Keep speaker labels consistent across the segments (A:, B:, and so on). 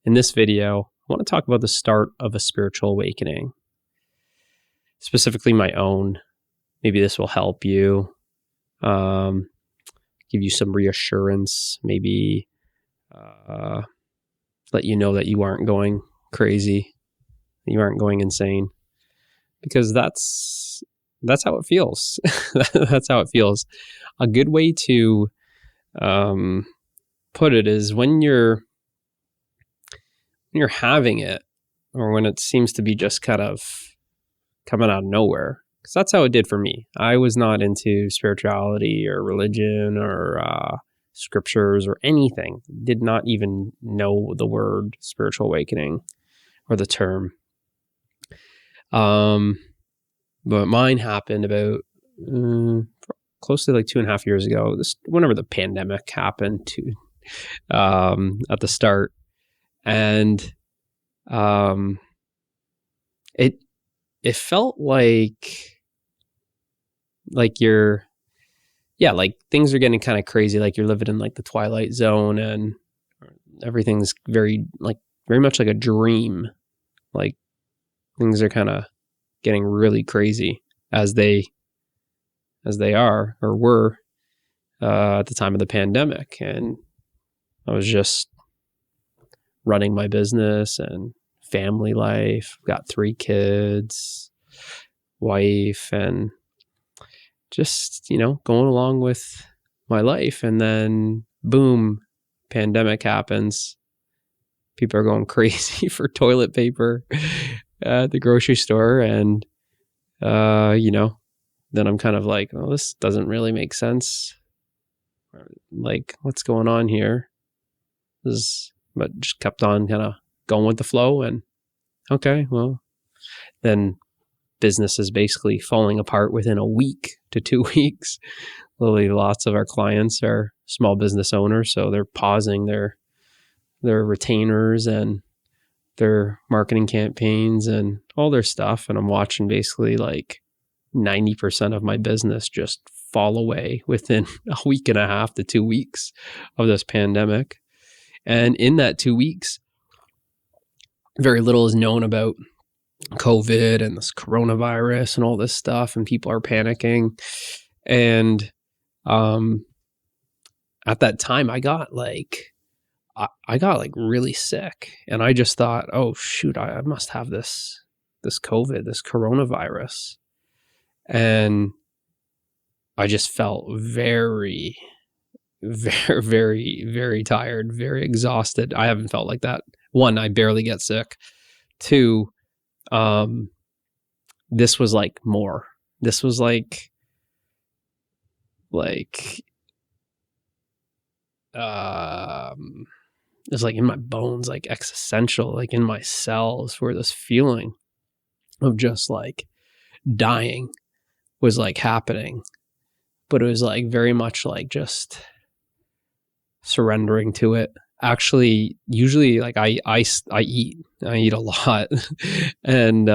A: In this video, I want to talk about the start of a spiritual awakening, specifically my own. Maybe this will help you, give you some reassurance, maybe let you know that you aren't going crazy, you aren't going insane, because that's how it feels. That's how it feels. A good way to put it is when you're having it, or when it seems to be just kind of coming out of nowhere, because that's how it did for me. I was not into spirituality or religion or scriptures or anything. Did not even know the word spiritual awakening or the term. But mine happened about close to like 2.5 years ago. Whenever the pandemic happened at the start, and it felt like you're, like things are getting kind of crazy. Like you're living in like the twilight zone, and everything's very much like a dream. Like things are kind of getting really crazy as they are or were at the time of the pandemic. And I was just running my business and family life. I've got 3 kids, wife, and just, going along with my life. And then boom, pandemic happens. People are going crazy for toilet paper at the grocery store. And, then I'm kind of like, well, this doesn't really make sense. Like, what's going on here? But just kept on kind of going with the flow. And okay, well, then business is basically falling apart within a week to 2 weeks. Literally, lots of our clients are small business owners, so they're pausing their retainers and their marketing campaigns and all their stuff. And I'm watching basically like 90% of my business just fall away within a week and a half to 2 weeks of this pandemic. And in that 2 weeks, very little is known about COVID and this coronavirus and all this stuff, and people are panicking. And at that time, I got really sick, and I just thought, oh shoot, I must have this COVID, this coronavirus. And I just felt very, very, very, very tired, very exhausted. I haven't felt like that. 1, I barely get sick. 2, this was like more. This was like it's like in my bones, like existential, like in my cells, where this feeling of just like dying was like happening. But it was like very much like just surrendering to it. Actually, usually like I eat a lot. And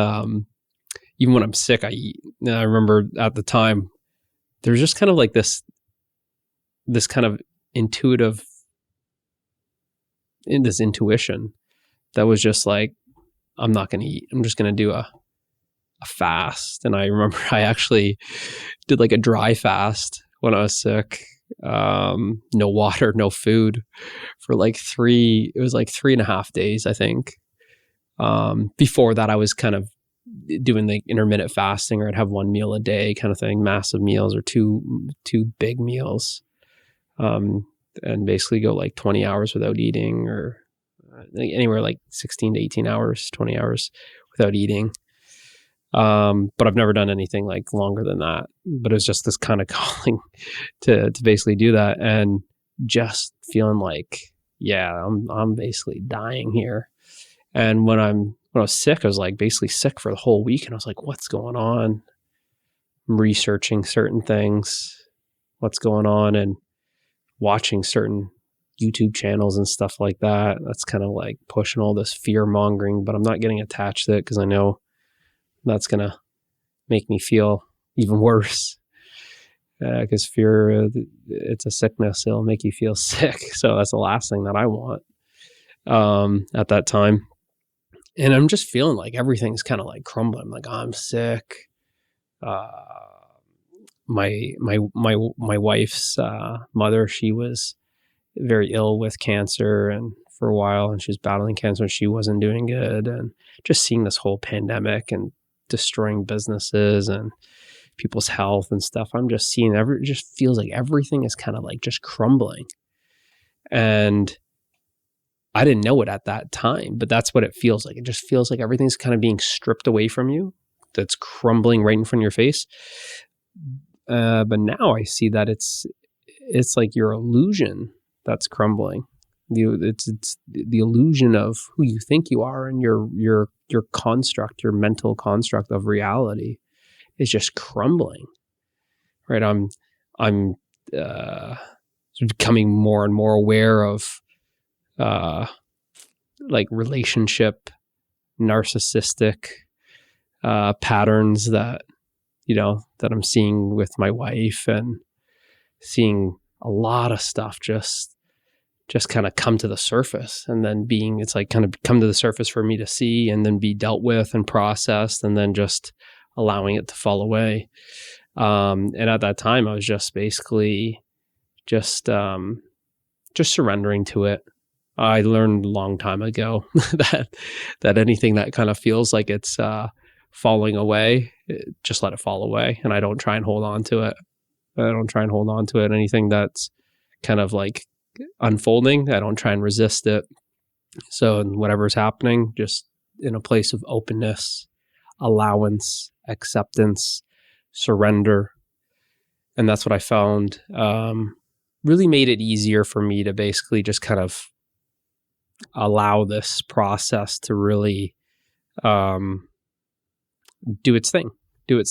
A: even when I'm sick, I eat. And I remember at the time, there's just kind of like this kind of intuition that was just like, I'm not going to eat. I'm just going to do a fast. And I remember I actually did like a dry fast when I was sick. No water, no food for like 3.5 days, I think. Before that, I was kind of doing the intermittent fasting, or I'd have 1 meal a day kind of thing, massive meals, or two big meals. And basically go like 20 hours without eating, or anywhere like 16 to 18 hours, 20 hours without eating. But I've never done anything like longer than that. But it was just this kind of calling to basically do that, and just feeling like, yeah, I'm basically dying here. And when I was sick, I was like basically sick for the whole week, and I was like, what's going on? I'm researching certain things, what's going on, and watching certain YouTube channels and stuff like that. That's kind of like pushing all this fear mongering, but I'm not getting attached to it because I know that's going to make me feel even worse. Because fear, it's a sickness. It'll make you feel sick. So that's the last thing that I want. at that time. And I'm just feeling like everything's kind of like crumbling. Like I'm sick. My wife's mother, she was very ill with cancer and for a while, and she was battling cancer and she wasn't doing good. And just seeing this whole pandemic and destroying businesses and people's health and stuff, I'm just seeing it just feels like everything is kind of like just crumbling. And I didn't know it at that time, but that's what it feels like. It just feels like everything's kind of being stripped away from you. That's crumbling right in front of your face. But now I see that it's like your illusion that's crumbling. It's the illusion of who you think you are, and your construct, your mental construct of reality is just crumbling. Right? I'm becoming more and more aware of like relationship narcissistic patterns that I'm seeing with my wife, and seeing a lot of stuff just kind of come to the surface, and then it's like kind of come to the surface for me to see, and then be dealt with and processed, and then just allowing it to fall away. And at that time I was just basically just surrendering to it. I learned a long time ago that anything that kind of feels like it's falling away, just let it fall away. And I don't try and hold on to it. Anything that's kind of like unfolding, I don't try and resist it. So whatever's happening, just in a place of openness, allowance, acceptance, surrender. And that's what I found really made it easier for me to basically just kind of allow this process to really do its thing. But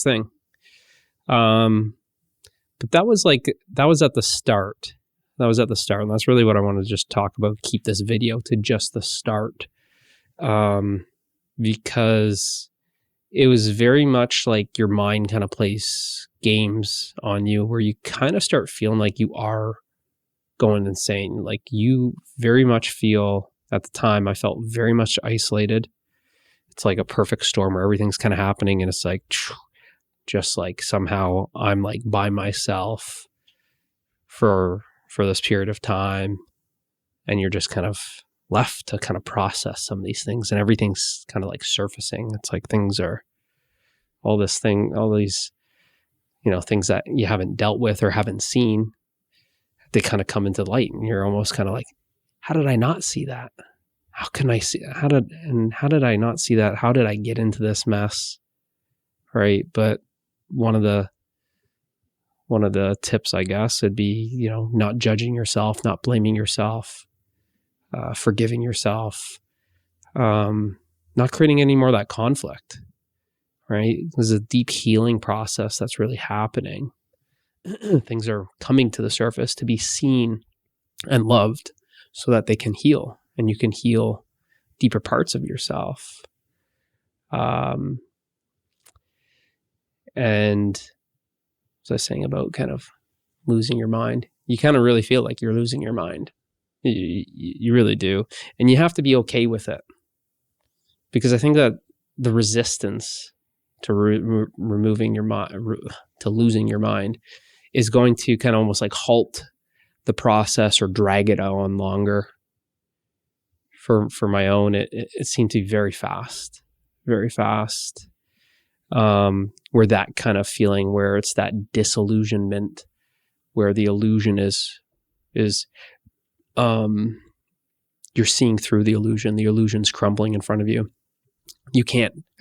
A: that was at the start. And that's really what I want to just talk about, keep this video to just the start. Because it was very much like your mind kind of plays games on you, where you kind of start feeling like you are going insane. Like you very much feel, at the time, I felt very much isolated. It's like a perfect storm where everything's kind of happening, and it's like, just like somehow I'm like by myself for this period of time, and you're just kind of left to kind of process some of these things, and everything's kind of like surfacing. It's like things are all these things that you haven't dealt with or haven't seen, they kind of come into light, and you're almost kind of like, how did I not see that? How did I not see that? How did I get into this mess? Right. But one of the tips, I guess, would be, not judging yourself, not blaming yourself, forgiving yourself, not creating any more of that conflict. Right. There's a deep healing process that's really happening. Things are coming to the surface to be seen and loved, so that they can heal, and you can heal deeper parts of yourself. And as I was saying about kind of losing your mind, you kind of really feel like you're losing your mind. You really do. And you have to be okay with it, because I think that the resistance to removing your mind, to losing your mind, is going to kind of almost like halt the process or drag it on longer. For my own, it seemed to be very fast. Where that kind of feeling, where it's that disillusionment, where the illusion is you're seeing through the illusion's crumbling in front of you.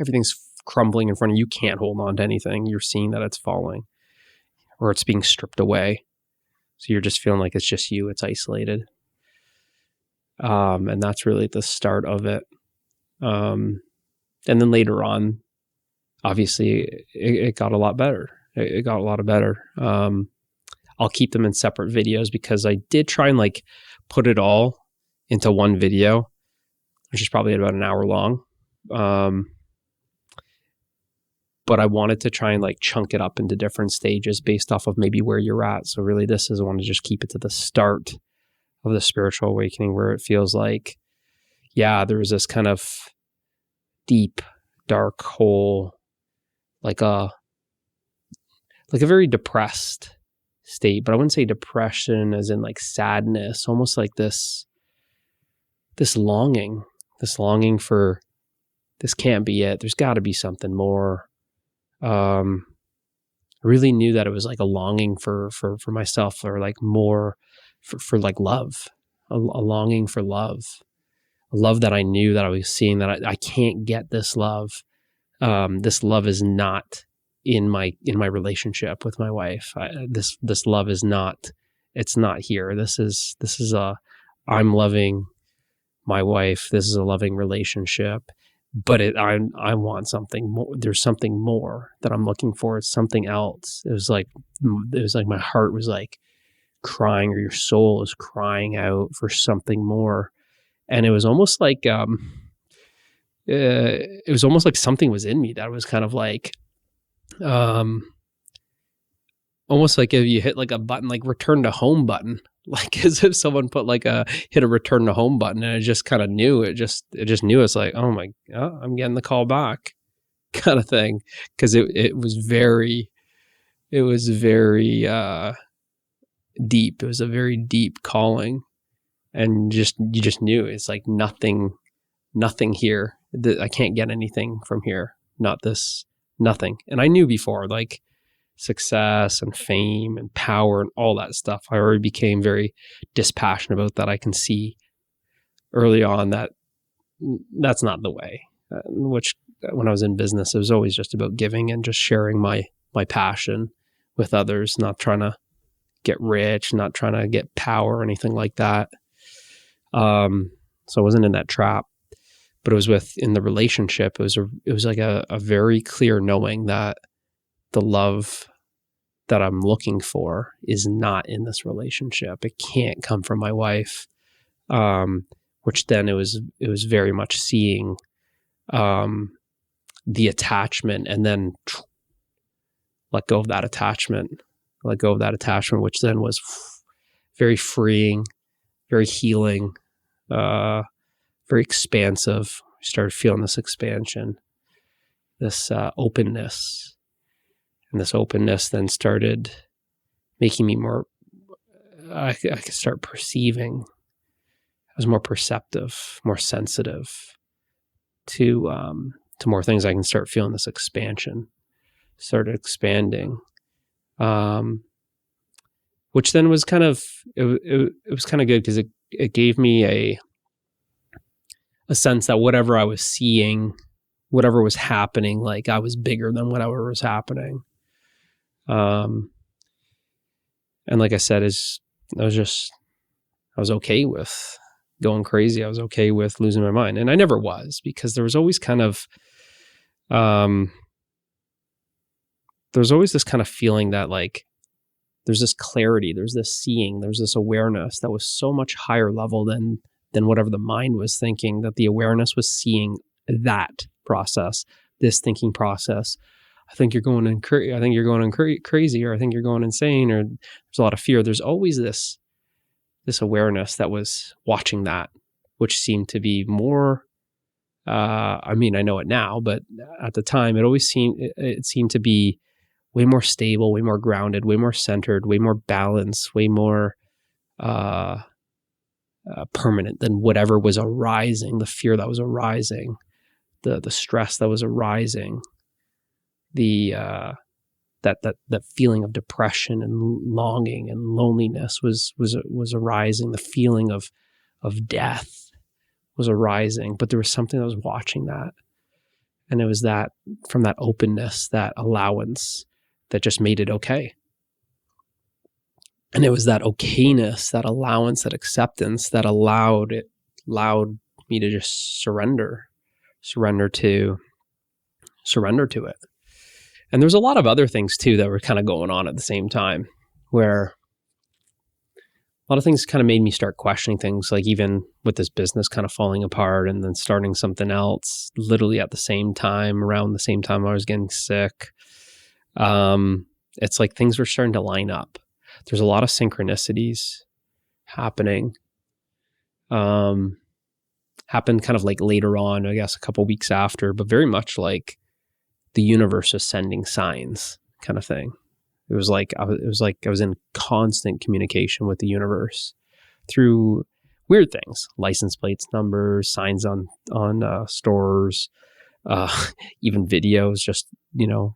A: Everything's crumbling in front of you. You can't hold on to anything. You're seeing that it's falling, or it's being stripped away. So you're just feeling like it's just you, it's isolated. And that's really the start of it. And then later on, obviously it got a lot better. It got a lot better. I'll keep them in separate videos, because I did try and like put it all into one video, which is probably about an hour long. But I wanted to try and like chunk it up into different stages based off of maybe where you're at. So really I want to just keep it to the start of the spiritual awakening, where it feels like yeah, there was this kind of deep, dark hole, like a very depressed state, but I wouldn't say depression as in like sadness, almost like this longing for, this can't be it. There's got to be something more. I really knew that it was like a longing for myself, or like more for like love, a longing for love, a love that I knew that I was seeing, that I can't get this love. This love is not in my relationship with my wife. This love is not, it's not here. This is I'm loving my wife. This is a loving relationship, but I want something more. There's something more that I'm looking for. It's something else. It was like my heart was like crying, or your soul is crying out for something more. And it was almost like, it was almost like something was in me that was kind of like, almost like if you hit like a button, like return to home button, like as if someone put like hit a return to home button, and it just kind of knew, it just knew. It's like, oh my, I'm getting the call back kind of thing. Cause it was very deep. It was a very deep calling, and you just knew it's like nothing here. I can't get anything from here. Not this, nothing. And I knew before, like success and fame and power and all that stuff, I already became very dispassionate about that. I can see early on that that's not the way, which when I was in business, it was always just about giving and just sharing my passion with others, not trying to get rich, not trying to get power or anything like that. So I wasn't in that trap, but it was in the relationship, it was like a very clear knowing that the love that I'm looking for is not in this relationship. It can't come from my wife. Which then it was very much seeing, the attachment, and then let go of that attachment, which then was very freeing, very healing, very expansive. I started feeling this expansion, this openness. And this openness then started making me more, I could start perceiving. I was more perceptive, more sensitive to more things. I can start feeling this expansion, started expanding, which then was kind of, it was kind of good, because it gave me a sense that whatever I was seeing, whatever was happening, like I was bigger than whatever was happening. And like I said, I was okay with going crazy. I was okay with losing my mind. And I never was, because there was always kind of, there's always this kind of feeling that like, there's this clarity, there's this seeing, there's this awareness that was so much higher level than whatever the mind was thinking, that the awareness was seeing that process, this thinking process. I think you're going crazy, or I think you're going insane, or there's a lot of fear. There's always this awareness that was watching that, which seemed to be more, I mean, I know it now, but at the time it seemed to be way more stable, way more grounded, way more centered, way more balanced, way more permanent than whatever was arising, the fear that was arising, the stress that was arising, that feeling of depression and longing and loneliness was arising. The feeling of death was arising, but there was something that was watching that. And it was that, from that openness, that allowance, that just made it okay. And it was that okayness, that allowance, that acceptance that allowed me to just surrender to it. And there's a lot of other things too that were kind of going on at the same time, where a lot of things kind of made me start questioning things, like even with this business kind of falling apart and then starting something else literally at the same time, around the same time I was getting sick. It's like things were starting to line up. There's a lot of synchronicities happening happened kind of like later on, I guess a couple weeks after, but very much like the universe was sending signs kind of thing. It was like I was in constant communication with the universe through weird things, license plates, numbers, signs on stores, even videos, just,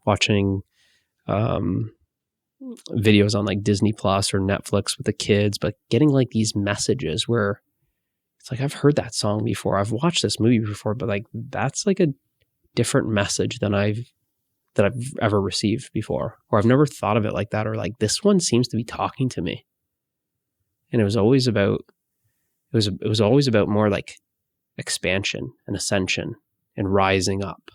A: watching videos on like Disney Plus or Netflix with the kids, but getting like these messages where it's like, I've heard that song before, I've watched this movie before, but like that's like a different message than I've ever received before, or I've never thought of it like that, or like this one seems to be talking to me. And it was always about more like expansion and ascension and rising up,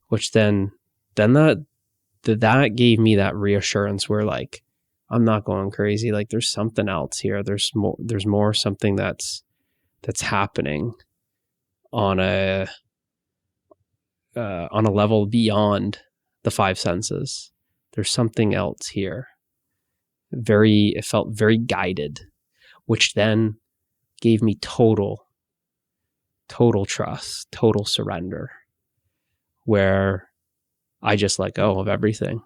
A: which then that gave me that reassurance where like, I'm not going crazy. Like there's something else here. There's more something that's happening on a level beyond the five senses. There's something else here. It felt very guided, which then gave me total trust, total surrender, where I just let go of everything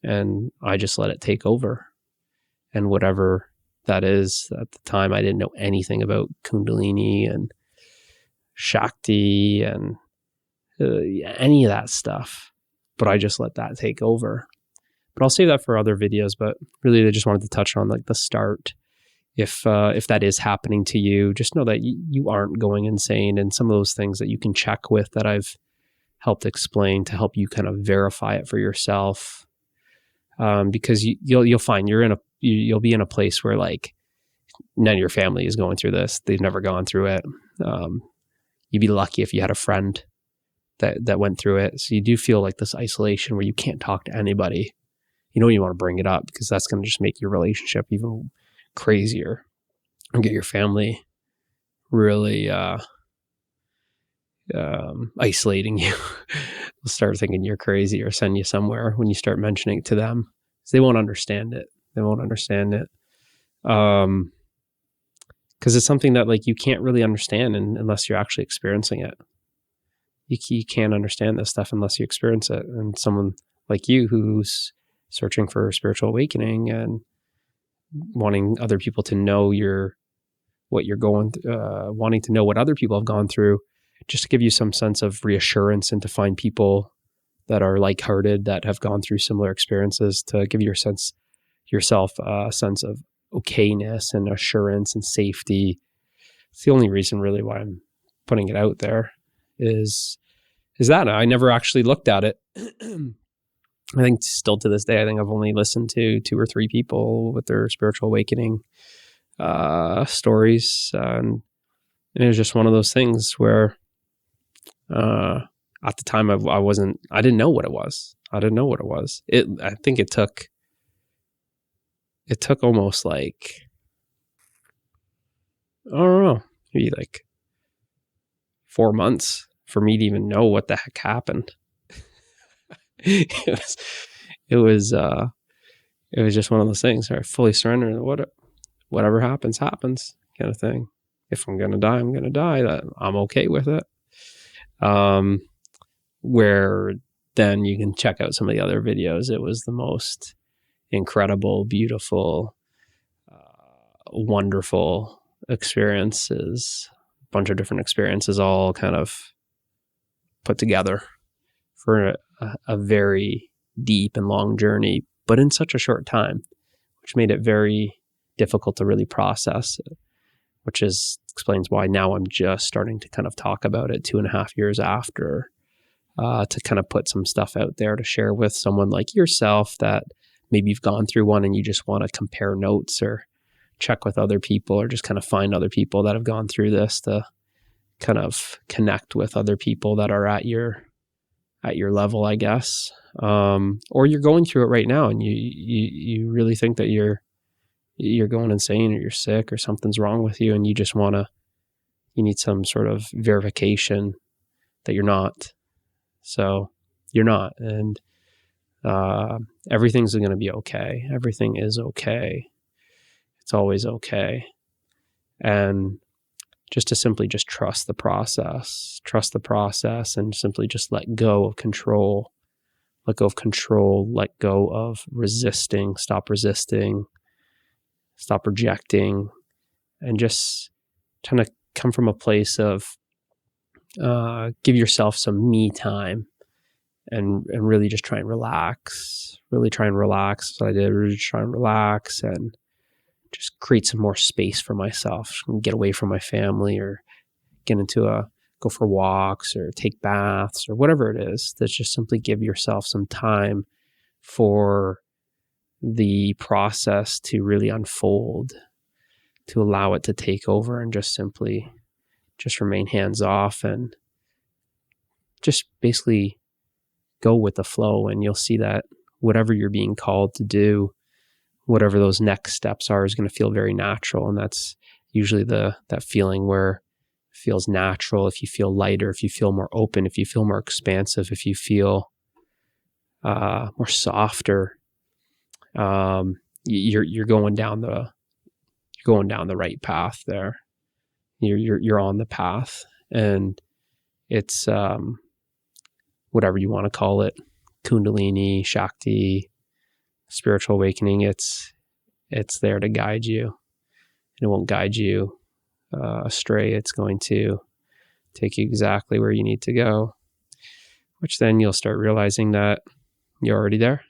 A: and I just let it take over. And whatever that is, at the time, I didn't know anything about Kundalini and Shakti and any of that stuff, but I just let that take over. But I'll save that for other videos. But really, I just wanted to touch on like the start. If that is happening to you, just know that you aren't going insane, and some of those things that you can check with that I've helped explain to help you kind of verify it for yourself. Because you'll find you'll be in a place where like none of your family is going through this. They've never gone through it. You'd be lucky if you had a friend that went through it. So you do feel like this isolation where you can't talk to anybody. You want to bring it up because that's going to just make your relationship even crazier and get your family really isolating you. They'll start thinking you're crazy or send you somewhere when you start mentioning it to them. They won't understand it. Because it's something that like you can't really understand unless you're actually experiencing it. You can't understand this stuff unless you experience it. And someone like you who's searching for spiritual awakening and wanting other people to know what you're going wanting to know what other people have gone through, just to give you some sense of reassurance and to find people that are like-hearted, that have gone through similar experiences, to give yourself a sense of okayness and assurance and safety. It's the only reason really why I'm putting it out there is that I never actually looked at it. I think still to this day, I think I've only listened to 2 or 3 people with their spiritual awakening stories. And it was just one of those things where at the time I didn't know what it was. I think it took almost like, I don't know, maybe like 4 months for me to even know what the heck happened. It was just one of those things where I fully surrendered. Whatever happens kind of thing. If I'm going to die, I'm going to die. That I'm okay with it. Where then you can check out some of the other videos. It was the most incredible, beautiful, wonderful experiences, a bunch of different experiences all kind of put together for a very deep and long journey, but in such a short time, which made it very difficult to really process, which explains why now I'm just starting to kind of talk about it 2.5 years after, to kind of put some stuff out there to share with someone like yourself that maybe you've gone through one and you just want to compare notes or check with other people or just kind of find other people that have gone through this to kind of connect with other people that are at your level, I guess. Or you're going through it right now and you really think that you're going insane or you're sick or something's wrong with you and you just you need some sort of verification that you're not. So you're not. And everything's going to be okay. Everything is okay. It's always okay. And just to simply just trust the process, and simply just let go of control, let go of resisting, stop rejecting, and just kind of come from a place of give yourself some me time and really just try and relax. Really try and relax. So I did really try and relax and just create some more space for myself, get away from my family or go for walks or take baths or whatever it is. That's just simply give yourself some time for the process to really unfold, to allow it to take over, and just simply just remain hands off and just basically go with the flow. And you'll see that whatever you're being called to do, whatever those next steps are, is going to feel very natural. And that's usually that feeling where it feels natural. If you feel lighter, if you feel more open, if you feel more expansive, if you feel more softer, you're going down the right path there. You're on the path, and it's whatever you want to call it, Kundalini, Shakti, spiritual awakening. It's there to guide you, and it won't guide you astray. It's going to take you exactly where you need to go, which then you'll start realizing that you're already there.